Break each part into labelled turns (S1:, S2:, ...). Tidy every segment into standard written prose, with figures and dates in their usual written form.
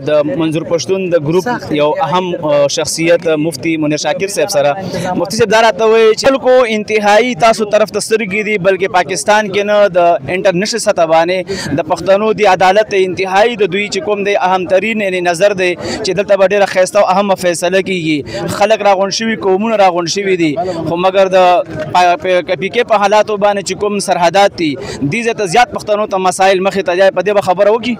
S1: د منظور پښتون د ګروپ یو اهم شخصیت مفتی منیر شاکر صاحب سره. مفتی صاحب دا راته وایي چې خلکو انتهایی تاسو طرف ته سترګې دي بلکې پاکستان کې نه د انټرنیشنل سطح باندې د پښتنو د عدالت انتهایی د دوی چې کوم دی اهم ترین نظر دی چې دلته به ډېره ښایسته او اهمه فیصله کیږي. خلک راغونډ شوي، قومونه راغونډ شوي دي، خو مګر د PK په حالاتو باندې چې کوم سرحدات دي دې ځای ته زیات پښتنو ته مسایل مخې ته ځي. په دې به خبره وکړي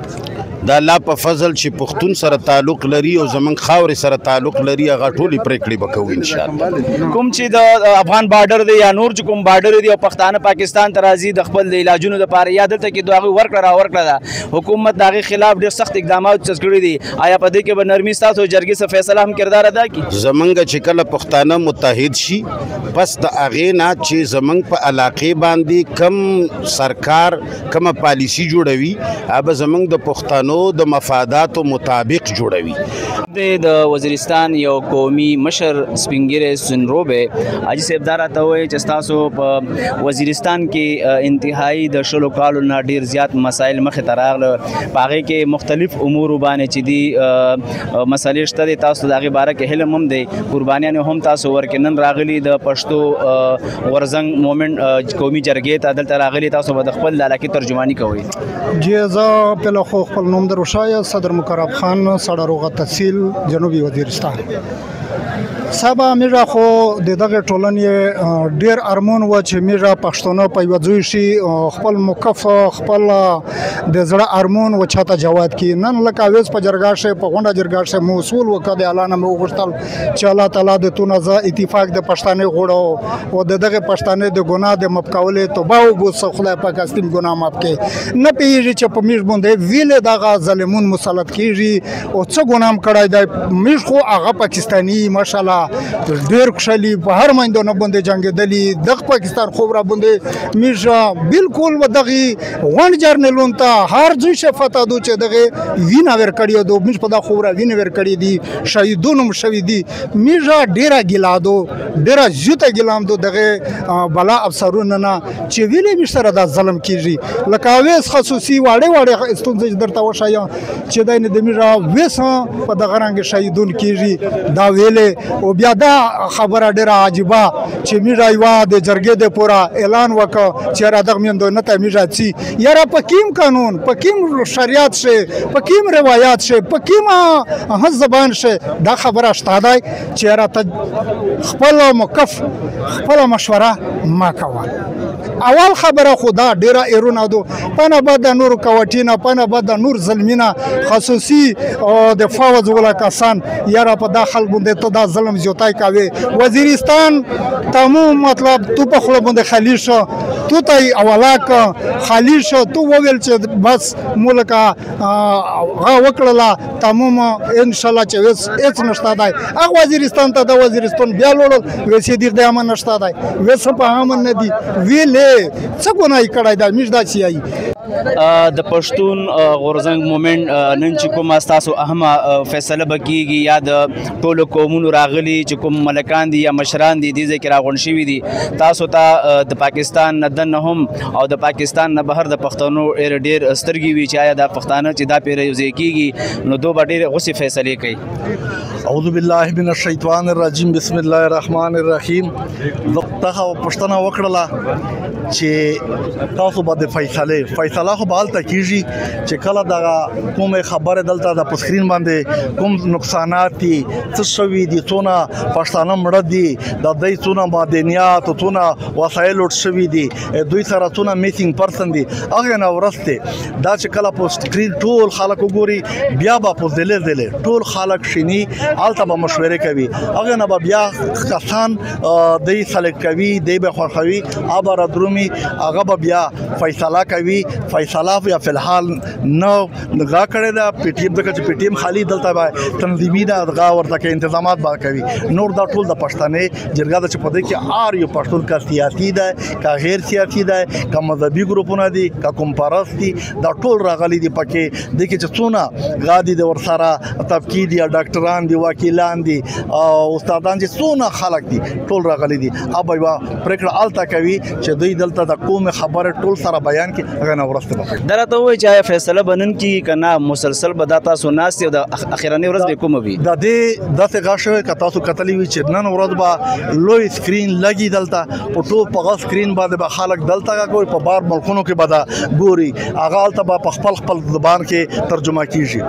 S2: د الله په فضل چې پښتون سره تعلق لري او زمونږ خاورې سره تعلق لري هغه ټولې پرېکړې به کوو انشاءالله.
S1: کوم چې د افغان بارډر دی یا نور چې کوم بارډر دی او پښتانه پاکستان ته راځي د خپل د علاجونو دپاره یا دلته کې د هغوی ورکړه راورکړه ده، حکومت د هغې خلاف ډېر سخت اقدامات کړي دي. آیا په دې کې به نرمي ستاسو جرګې څه فیصله هم کردار ادا کړي؟
S2: زمونږ چې کله پښتانه متحد شي پس د هغې نه چې زمونږ په علاقې باندې کم سرکار کومه پالیسي جوړوي هغه به زمونږ د پښتنو د مفاداتو مطابق جوړوي.
S1: د وزیرستان یو قومي مشر سپین ږیری سنروبه حاجي صاحب دا راته وایي چې ستاسو په وزیرستان کې انتهایی د 16 کالو نه ډېر زیات مسایل مخې ته راغله، په هغې کې مختلف امورو باندې چې دي مسلې شته دي. تاسو د هغې باره کې علم هم دی، قربانیان هم تاسو ورکې نن راغلي د پښتو غورځنګ مومنټ قومي جرګې ته دلته راغلي، تاسو به د خپل علاقې ترجماني کوئ.
S3: جی زه پهله خو خپل نوم در وښایه صدر مقرب خان سړه تحصیل جنوبي وزیرستان صاحب. میرا خو د دغه ټولنې ډیر ارمان و چې میرا پښتون په یو ځای شي خپل موقف خپل د زړه ارمان و چاته جواد کی. نن لکه اوس په جرګه شه په غونډه جرګه شه موصول وکړ د اعلان مو غوښتل چې الله تعالی د تونزه اتفاق د پښتانه غوړو او دغه پښتانه د ګناه د مپکولې توبه او بو خدای پاک استیم ګناه ماف کې نه پیږي چې په میش باندې ویل دغه ظالمون مسلط کیږي او څه ګناه کړای دی. میش خو هغه پاکستانی ماشاءالله ډیر خوشالي په هر میدان باندې جنگیدلی د پاکستان خو را باندې میشه بالکل و دغه غونډ جرنلون ته هر ځای شفاته دو چې دغه وینا ور کړی دو میش په دا خو را وینا ور کړی دي شهیدونو شهیدی میشه ډیره ګلادو ډیره زیاته ګلام دو دغه بلا افسرونه نه چې ویلې مشره د ظلم کیږي لکه اوس خصوصي واړه استونزې درته وشایا چې دای نه د میشه وس په دغه رنګ شهیدون کیږي دا ویلې او بیا دا خبره ډیره عجیبه چې میرا یوا د جرګې د پورا اعلان وکړ چې را دغه میندو نه ته میرا چی یاره پکیم قانون پکیم شریعت شه پکیم روایت شه پکیم زبان شه دا خبره شته چې را ته خپل موقف خپل مشوره ما کوه. اول خبره خدا ډیره ایرونه دو پنه بعد نور کوټینا پنه بعد نور ظلمینا خصوصي د فوج ولا کسان یاره په داخل باندې ته دا ظلم زیاتای کوي. وزیرستان تمام مطلب تو په خپل باندې خالی شو تو ته اولاک خالی شو تو وویل چې بس ملک غا وکړه تمام ان شاء الله چې هیڅ نشته دی. هغه وزیرستان ته د وزیرستان بیا لوړ وسې دې د امن نشته دی وس په امن نه دی ویلې څه ګناي کړای دا مش دا چی ای
S1: د پښتون غورځنګ مومنټ نن چې کومه ستاسو اهمه فیصله به کیږي یا د ټولو قومونو راغلي چې کوم ملکان دي یا مشران دي دې ځای کې راغونډ شوي دي تاسو ته د پاکستان نه دننه هم او د پاکستان نه بهر د پښتنو ډېر سترګې وي چې آیا دا پښتانه چې دا پیره یو ځای کیږي نو دوی به ډېرې غوسې فیصلې کوي.
S4: اعوذ بالله من الشیطان الرجیم بسم الله الرحمن الرحیم. دغه پښتنه وکړله چې تاسو باندې فیصله خو به هلته کېږي چې کله دغه کومې خبرې دلته د پسکرین باندې کوم نقصانات دي څه شوي دي څونه پښتانه مړه دي د دوی څونه معدنیات او څونه وسایل لوټ شوي دي دوی سره څونه میسینګ پرسن دي هغې نه وروسته دا چې کله په سکرین ټول خلک وګوري بیا به په ځلې ټول خلک شیني هلته به مشورې کوي هغې نه به بیا کسان دی سلیکټ کوي دی به خوښوي هغه به درومي هغه به بیا فیصله کوي فیصله یا فلحال نه غا کړی دا پی ټی ایم ځکه چې پی ټی ایم خالي دلته به تنظیمي دا غا ورته کې انتظامات به کوي نور دا ټول د پښتنې جرګه ده چې په دې کې هر یو پښتون کا سیاسي ده کا غیر سیاسي ده کا مذهبي ګروپونه دي کا کوم پرست دي دا ټول راغلي دي پکې د کې چې څونه غا دي د ورسره تفکیل یا ډاکټران دي وکیلان دي او استادان چې څونه خلک دي ټول راغلي دي اب یو پریکړه الته کوي چې دوی دلته د کوم خبره ټول سره بیان کی هغه نه ورسته به
S1: درته وای چې فیصله بنن کی کنه مسلسل به دا تاسو ناست او د اخیرانه ورځ به کوم وي
S4: د دې داسې غاښه که تاسو کتلی وي چې نن ورځ به لوی سکرین لګي دلته په ټول په سکرین باندې به خلک دلته کوي په بار ملکونو کې به دا ګوري هغه هلته به په خپل زبان کې ترجمه کیږي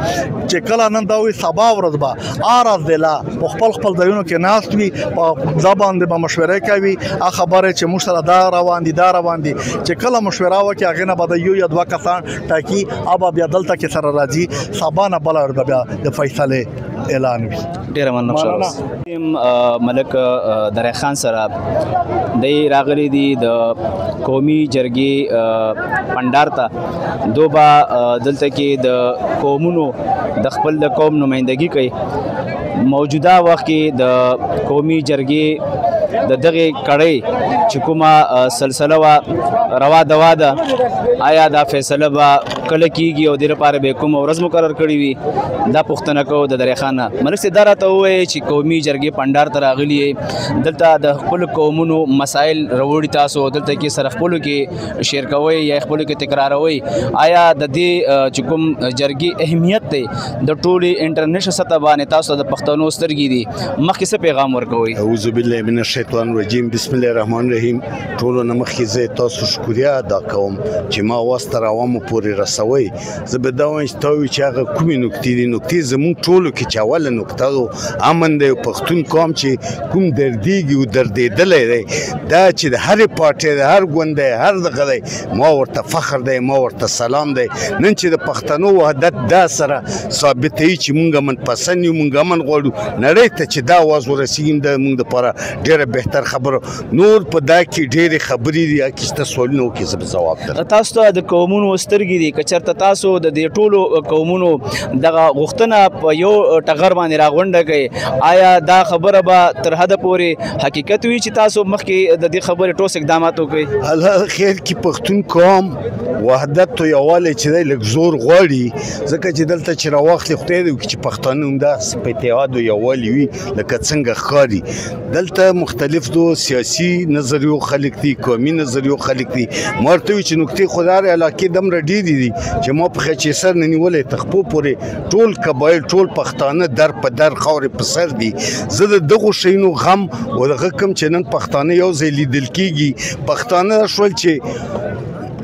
S4: چې کله نن دا وي سبا ورځ به آراز دی لا په خپل ځایونو کې ناست وي په دا باندې به مشوره کوي هغه خبره چې موږ سره دا روان دي چې کله مشوره وکړي هغې نه به د یو یا دوه کسان ټاکي هغه بیا دلته کې سره راځي سبا نه بله ورځ بیا د فیصلې اعلان وي
S1: ډېره مننه ملک دریا خان سره دی راغلی دي د قومي جرګې پنډار ته دوبه دلته کې د قومونو د خپل د قوم نمائندګي کوي موجوده وخت کې د قومي جرګې د دغه کړۍ چې کومه سلسله وا روا دوا ده آیا دا فیصله به کله کیږي او د لپاره به کوم ورځ مقرر کړی وي دا پوښتنه کوو د دریا خان ملک سي دا راته ووایي چې قومي جرګې پنډار ته راغلي دلته د خپلو قومونو مسایل راوړي تاسو دلته کې سره خپلو کې شیر کوئ یا خپلو کې تکراروئ آیا د دې چې کوم جرګې اهمیت دی د ټولې انټرنیشنل سطح باندې تاسو د پښتنو سترګې دي مخکې څه پیغام ورکوئ
S2: اعوذ بالله من الشیطان الرجیم بسم الله الرحمن الرحیم ټولو نه مخکې زه تاسو شکریا ادا کوم چې ما واسطه عوامو پورې رسوي زه به دا وایم چې تاسو چې هغه کومې نکتې دي نکتې زموږ ټولو کې چې اوله نکته امن دی پښتون قوم چې کوم دردیږي او دردېدلی دی دا چې د هرې پارټۍ د هر ګوند دی هر دغه دی ما ورته فخر دی ما ورته سلام دی نن چې د پښتنو وحدت دا سره ثابتوي چې مونږ امن پسند یو مونږ امن غواړو نړۍ ته چې دا اواز ورسېږي دا مونږ دپاره ډېره بهتر خبره نور په دا کې ډېرې خبرې دي هغه کې چې ته سوالونه وکړې زه به ځواب درکړم
S1: تاسو ته د قومونو سترګې دي که چېرته تاسو د دې ټولو قومونو دغه غوښتنه په یو ټغر باندې راغونډه کړئ آیا دا خبره به تر حده پورې حقیقت وي چې تاسو مخکې د دې خبرې ټوس اقدامات وکړئ
S2: الله خیر کې پښتون قوم وحدت او یووالی چې دی لږ زور غواړي ځکه چې دلته چې راواخلي خدای دې وکړي چې پښتانه همداسې په اتحاد او یووالي وي لکه څنګه ښکاري دلته مختلف دو سیاسي نظریو خلک دي قومي نظریو خلک دي ما ورته وایي چې نکتې خو د هرې علاقې دومره ډېرې دي چې ما په خچې سر نه نیولی تخپو پورې ټول قبایل ټول پښتانه در په در خاورې په سر دي زه د دغو شیانو غم و دغه کوم چې نن پښتانه یو ځای لیدل کېږي پښتانه شول چې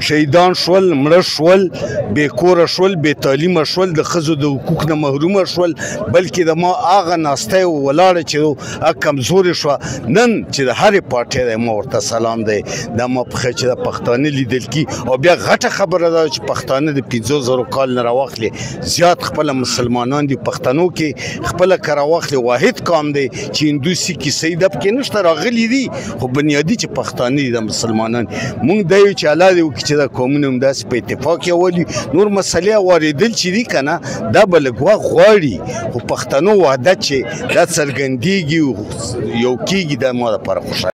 S2: شهیدان شول مړه شول بې کوره شول بې تعلیمه شول د ښځو د حقوق نه محرومه شول بلکې د ما هغه ناستی ولاړه چې هغه کمزورې شوه نن چې د هرې پارټۍ دی ما ورته سلام دی دا ما پخې چې د پښتانه لیدل کي او بیا غټه خبره ده چې پښتانه د 50,000 کال نه راواخلي زیات خپله مسلمانان دي پښتنو کې خپله که راواخلي واحد قام دی چې هندو سیخ عیسائی دا پکې نشته راغلي دي خو بنیادي چې پښتانه دي د مسلمانان مونږ دا یو چې الله دې وکړي چې دا قومونه همداسې په اتفاق یولي نور مسلې اورېدل چې دي که نه دا به لږ وخت غواړي خو پښتنو وحدت چې دا څرګندېږي یو کېږي دا ما دپاره خوشحال